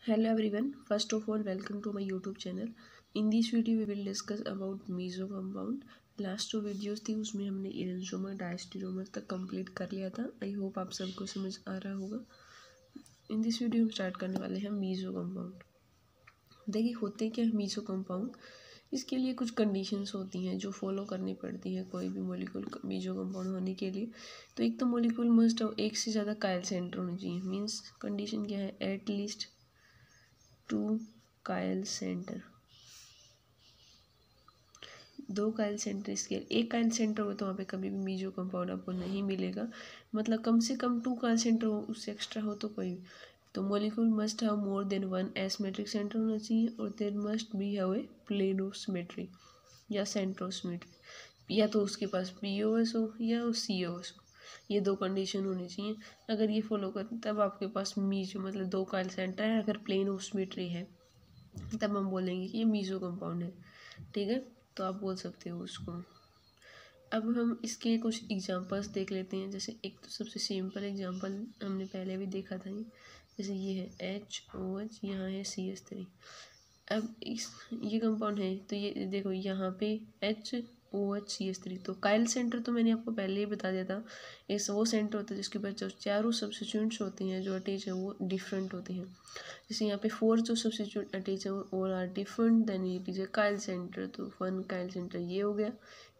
Hello everyone, first of all welcome to my YouTube channel. In this video we will discuss about meso compound. Last जो videos थी उसमें हमने इरेंसोमर डायस्टेरोमर तक complete कर लिया था. आई होप आप सबको समझ आ रहा होगा. इन दिस वीडियो हम स्टार्ट करने वाले हैं मीसो कंपाउंड. देखिए होते क्या है मीसो कंपाउंड. इसके लिए कुछ कंडीशंस होती हैं जो फॉलो करनी पड़ती है कोई भी मॉलिक्यूल मीसो कंपाउंड होने के लिए. तो एक तो मॉलिक्यूल मस्ट एक से ज़्यादा काइल सेंटर होना चाहिए. मीन्स कंडीशन क्या है, at least 2 Kyle centre. 2 Kyle centre इसके एक काइल सेंटर होगा तो वहाँ पे कभी भी मीसो कंपाउंड आपको नहीं मिलेगा. मतलब कम से कम 2 काइल सेंटर हो, उससे एक्स्ट्रा हो तो कोई. तो molecule must have more than 1 asymmetric centre होना चाहिए और there must be have a plane of symmetry या सेंटर ऑफ सिमेट्री. या तो उसके पास POS हो या COS हो. ये दो कंडीशन होनी चाहिए. अगर ये फॉलो कर तब आपके पास मीसो मतलब 2 काइल सेंटर है. अगर प्लेन ऑफ सिमेट्री है तब हम बोलेंगे कि ये मीसो कंपाउंड है. ठीक है, तो आप बोल सकते हो उसको. अब हम इसके कुछ एग्जांपल्स देख लेते हैं. जैसे एक तो सबसे सिंपल एग्जांपल हमने पहले भी देखा था. जैसे ये है HOH, यहाँ है CS3. अब ये कंपाउंड है तो ये देखो यहाँ पे HOH CS3. तो काइल सेंटर तो मैंने आपको पहले ही बता दिया था. इस वो सेंटर होता है जिसके पास जो चारों सब्स्टिट्यूएंट्स होती हैं जो अटैच है वो डिफरेंट होती हैं. जैसे यहाँ पे 4 जो सब्स्टिट्यूट अटैच है वो are different than it is a chiral centre. तो 1 काइल सेंटर ये हो गया,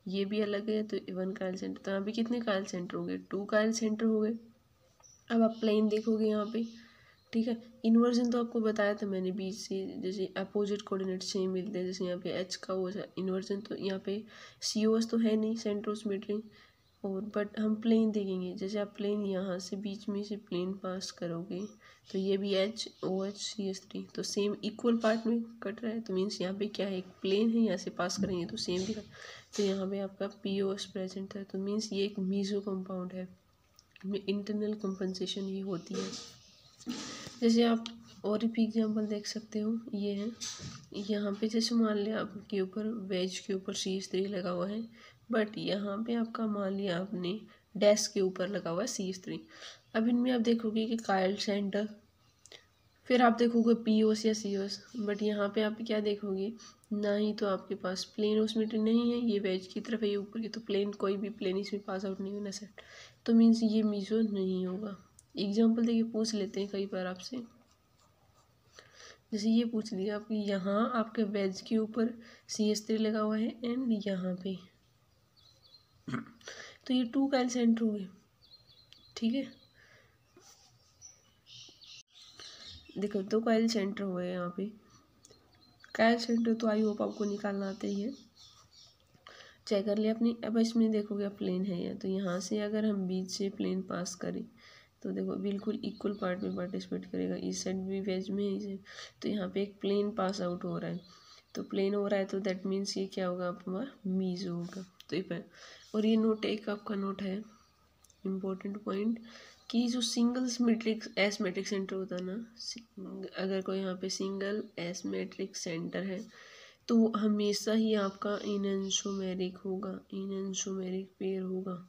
ये भी अलग है तो 1 काइल सेंटर. तो यहाँ पे कितने काइल सेंटर हो गए, 2 काइल सेंटर हो गए. अब आप प्लेन देखोगे यहाँ पे. ठीक है, इन्वर्जन तो आपको बताया था मैंने बीच से. जैसे अपोजिट कोऑर्डिनेट सेम मिलते हैं. जैसे यहाँ पे H का वो इन्वर्जन तो यहाँ पे COS तो है नहीं सेंटर ऑफ सिमेट्री. और बट हम प्लेन देखेंगे. जैसे आप प्लेन यहाँ से बीच में से प्लेन पास करोगे तो ये भी HOH CS3 तो सेम इक्वल पार्ट में कट रहा है. तो मीन्स यहाँ पे क्या है, एक प्लेन है, यहाँ से पास करेंगे तो सेम दिखा. तो यहाँ पे आपका POS प्रेजेंट है. तो मीन्स ये एक मीसो कंपाउंड है. इंटरनल कंपनसेशन ये होती है. जैसे आप और भी एग्जाम्पल देख सकते हो. ये है यहाँ पे जैसे मान लिया आपके ऊपर वेज के ऊपर CS3 लगा हुआ है. बट यहाँ पे आपका मान लिया आपने डैश के ऊपर लगा हुआ है CS3. अब इनमें आप देखोगे कि काइल सेंटर, फिर आप देखोगे POS या COS. बट यहाँ पे आप क्या देखोगे, ना ही तो आपके पास प्लेन ऑफ सिमेट्री नहीं है. ये वेज की तरफ है, ये ऊपर की. तो प्लेन कोई भी प्लेन इसमें पास आउट नहीं होना सेट. तो मीन्स ये मीसो नहीं होगा. एग्जाम्पल देखिए पूछ लेते हैं कई बार आपसे. जैसे ये पूछ लिया आपकी यहाँ आपके वेज के ऊपर CS3 लगा हुआ है एंड यहाँ पे. तो ये 2 काइल सेंटर हो गए. ठीक है, देखो 2 काइल सेंटर हुए यहाँ पे. काइल सेंटर तो आई होप आपको निकालना आता ही है. चेक कर लिया अपनी. अब इसमें देखोगे प्लेन है या तो यहाँ से अगर हम बीच से प्लेन पास करें तो देखो बिल्कुल इक्वल पार्ट में पार्टिसिपेट करेगा. इस साइड भी वेज में इसे. तो यहाँ पे एक प्लेन पास आउट हो रहा है. तो प्लेन हो रहा है तो दैट मीन्स ये क्या होगा आपका मीसो होगा. तो ये और ये नोट एक आपका नोट है इम्पोर्टेंट पॉइंट कि जो single metric asymmetric centre होता है ना, अगर कोई यहाँ पे सिंगल एस मेट्रिक सेंटर है तो हमेशा ही आपका इनएंसोमेरिक होगा, इनएंसोमेरिक पेयर होगा.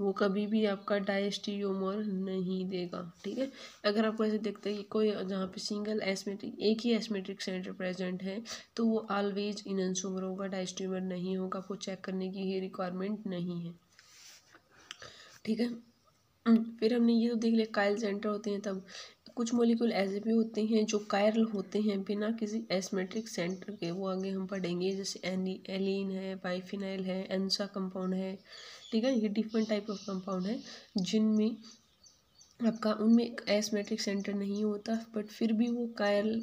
वो कभी भी आपका डायस्टेरियोमर नहीं देगा. ठीक है, अगर आपको ऐसे दिखता है कि कोई जहाँ पे सिंगल एसमेट्रिक एक ही एसमेट्रिक सेंटर प्रेजेंट है तो वो ऑलवेज इनएंसोमर होगा, डायस्टेरियोमर नहीं होगा. आपको चेक करने की ये रिक्वायरमेंट नहीं है. ठीक है, फिर हमने ये तो देख लिया काइल सेंटर होते हैं. तब कुछ मॉलिक्यूल ऐसे भी होते हैं जो कायरल होते हैं बिना किसी एसमेट्रिक सेंटर के. वो आगे हम पढ़ेंगे. जैसे एलीन है, बाइफिनाइल है, एंसा कंपाउंड है. ठीक है, ये डिफरेंट टाइप ऑफ कंपाउंड है जिनमें आपका उनमें एक एसमेट्रिक सेंटर नहीं होता बट फिर भी वो कायरल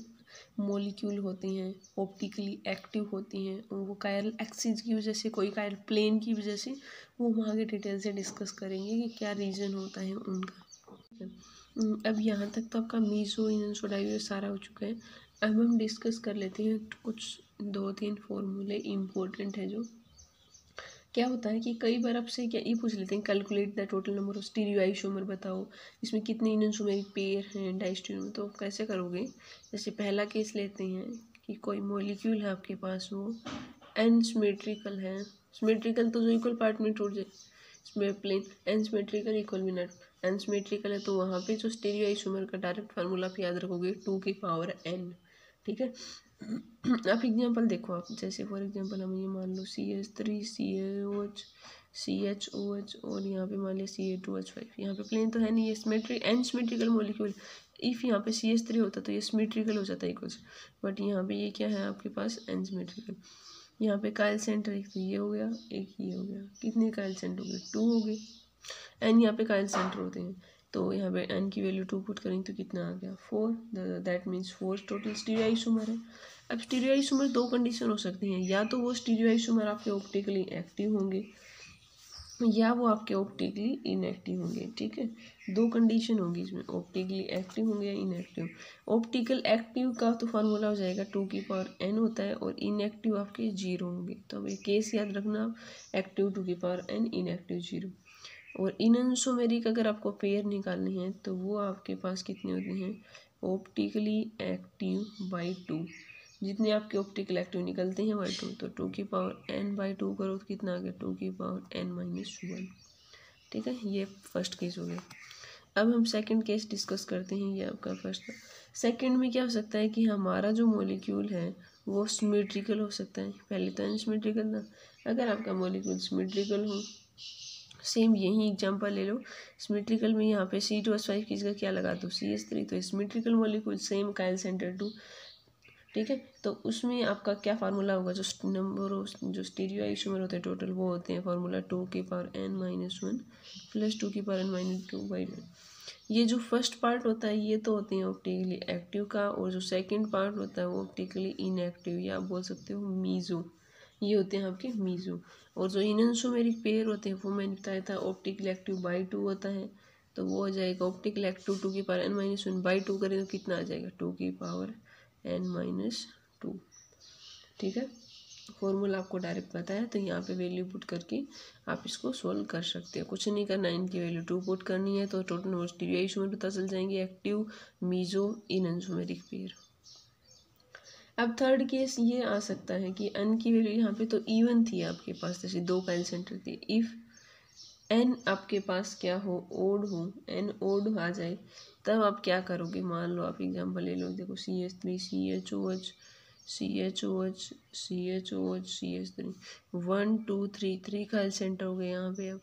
मॉलिक्यूल होती हैं, ऑप्टिकली एक्टिव होती हैं. वो कायरल एक्सिस की वजह से, कोई कायरल प्लेन की वजह से. वो हम आगे डिटेल से डिस्कस करेंगे कि क्या रीज़न होता है उनका. अब यहाँ तक तो आपका मीसो इनएंसो डाइवर्स सारा हो चुका है. अब हम डिस्कस कर लेते हैं कुछ 2-3 फॉर्मूले इम्पोर्टेंट है. जो क्या होता है कि कई बार आपसे क्या ये पूछ लेते हैं, calculate the total number of stereo isomer बताओ, इसमें कितने इनएंसोमेरिक पेयर हैं डायस्टेरियोमर. तो कैसे करोगे, जैसे पहला केस लेते हैं कि कोई मॉलिक्यूल है आपके पास, वो एनसिमेट्रिकल है. सिमेट्रिकल तो जो इक्वल पार्ट में टूट जाए, इसमें प्लेन. एनसिमेट्रिकल इक्वल भी नट. अनसिमेट्रिकल है तो वहाँ पे जो स्टीरियो आइसोमर का डायरेक्ट फार्मूला आप याद रखोगे 2n, ठीक है। आप एग्जांपल देखो, आप जैसे फॉर एग्जांपल हम ये मान लो CH3 CaOH CHOH और यहाँ पे मान लिया Ca2H5, यहाँ पे प्लेन तो है नहीं, ये symmetric and symmetrical molecule. If यहाँ पे CH3 होता तो ये सिमेट्रिकल हो जाता है कुछ, बट यहाँ पे ये क्या है आपके पास एन सिमेट्रिकल। यहाँ पे काइल सेंटर एक तो ये हो गया, एक ये हो गया, कितने काइल सेंटर हो गए 2 हो गए। एन यहाँ पे काइल सेंटर होते हैं तो यहाँ पे एन की वैल्यू 2 पुट करेंगे तो कितना आ गया 4, that means 4 total stereo isomer है। अब स्टीरियो आइसोमर दो कंडीशन हो सकती हैं, या तो वो स्टीरियो आइसोमर आपके ऑप्टिकली एक्टिव होंगे या वो आपके ऑप्टिकली इनएक्टिव होंगे, ठीक है। दो कंडीशन होगी इसमें, ऑप्टिकली एक्टिव होंगे या इनएक्टिव। ऑप्टिकल एक्टिव का तो फार्मूला हो जाएगा 2n होता है और इनएक्टिव आपके 0 होंगे। तो अब ये केस याद रखना आप, एक्टिव 2n, इनएक्टिव 0। और इनएंसोमेरिक अगर आपको पेयर निकालनी है तो वो आपके पास कितने होते हैं, ऑप्टिकली एक्टिव बाई 2, जितने आपके ऑप्टिकल एक्टिव निकलते हैं बाई 2, तो 2n/2 करो तो कितना आ गया 2n-1, ठीक है। ये फर्स्ट केस हो गया। अब हम सेकंड केस डिस्कस करते हैं। ये आपका फर्स्ट था। सेकंड में क्या हो सकता है कि हमारा जो मॉलिक्यूल है वो सिमेट्रिकल हो सकता है, पहले तो अनसिमेट्रिकल था। अगर आपका मॉलिक्यूल सिमेट्रिकल हो, सेम यही एग्जांपल ले लो, सिमेट्रिकल में यहाँ पे C2H5 की जगह क्या लगा दो CH3, तो symmetrical molecule same Kyle centre 2, ठीक है। तो उसमें आपका क्या फार्मूला होगा, जो नंबर ऑफ जो स्टीरियो आइसोमर होते हैं टोटल वो होते हैं फार्मूला 2n-1 प्लस 2n-2/2। ये जो फर्स्ट पार्ट होता है ये तो होते हैं ऑप्टिकली एक्टिव का, और जो सेकंड पार्ट होता है वो ऑप्टिकली इनएक्टिव, या आप बोल सकते हो मीजो, ये होते हैं आपके मीजो। और जो इनएंसोमेरिक पेयर होते हैं वो मैंने बताया था ऑप्टिकली एक्टिव बाई 2 होता है, तो वो हो जाएगा ऑप्टिकली एक्टिव 2n-1/2 करें तो कितना आ जाएगा 2n-2, ठीक है। फॉर्मूला आपको डायरेक्ट पता है तो यहाँ पे वैल्यू पुट करके आप इसको सोल्व कर सकते हो, कुछ नहीं करना, इनकी वैल्यू 2 पुट करनी है तो टोटल नंबर स्टीरियो आइसोमर पता चल जाएंगे, एक्टिव, मीजो, इनएंसोमेरिक पेयर। अब थर्ड केस ये आ सकता है कि n की वैल्यू यहाँ पे तो इवन थी आपके पास, जैसे 2 काइल सेंटर थी। इफ़ n आपके पास क्या हो, ओड हो, n ओड आ जाए तब आप क्या करोगे। मान लो आप एग्जांपल ले लो, देखो CH3 CHOH CHOH CHOH CH3 1 2 3 Kyle centre हो गए यहाँ पे अब,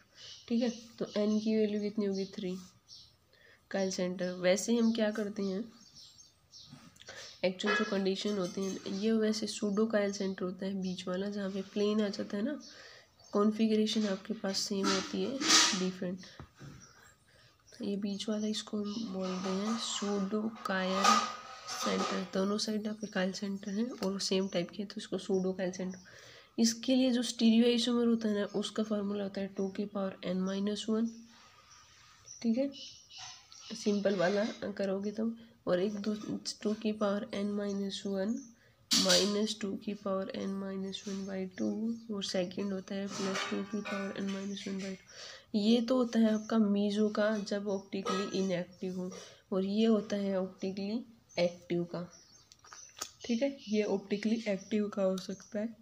ठीक है। तो n की वैल्यू कितनी होगी 3 काइल सेंटर। वैसे हम क्या करते हैं, एक्चुअल जो कंडीशन होती है ये वैसे सूडो काइल सेंटर होता है बीच वाला, जहाँ पे प्लेन आ जाता है ना, कॉन्फ़िगरेशन आपके पास सेम होती है डिफरेंट। तो ये बीच वाला इसको हम बोलते हैं सूडो काइल सेंटर, दोनों साइड आपके काइल सेंटर हैं और सेम टाइप के, तो इसको सूडो काइल सेंटर। इसके लिए जो स्टीरियो आइसोमर होता है ना उसका फार्मूला होता है 2n-1, ठीक है, सिंपल वाला करोगे तो। और एक 2n-1 -2n-1/2 और सेकंड होता है प्लस 2n-1/2। ये तो होता है आपका मीजो का जब ऑप्टिकली इनएक्टिव हो, और ये होता है ऑप्टिकली एक्टिव का, ठीक है। ये ऑप्टिकली एक्टिव का हो सकता है।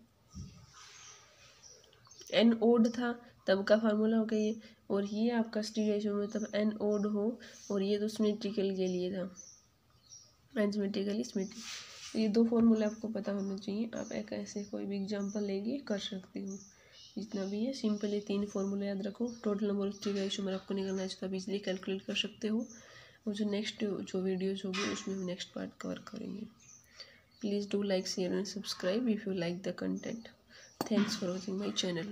एन ओड था तब का फार्मूला हो गया ये, और ये आपका स्टीरियो आइसोमर तब एन ओड हो, और ये तो सिमेट्रिकल के लिए था, एनसिमेट्रिकली सिमेट्रिक। तो ये दो फार्मूला आपको पता होना चाहिए। आप एक ऐसे कोई भी एग्जांपल लेंगे कर सकते हो, जितना भी है सिंपल, ये 3 फार्मूले याद रखो। Total number of stereo isomer आपको निकलना है तो आप इजीली कैलकुलेट कर सकते हो। और जो नेक्स्ट जो वीडियोज़ होगी उसमें हम नेक्स्ट पार्ट कवर करेंगे। Please do like, share and subscribe if you like the content. Thanks for watching my channel.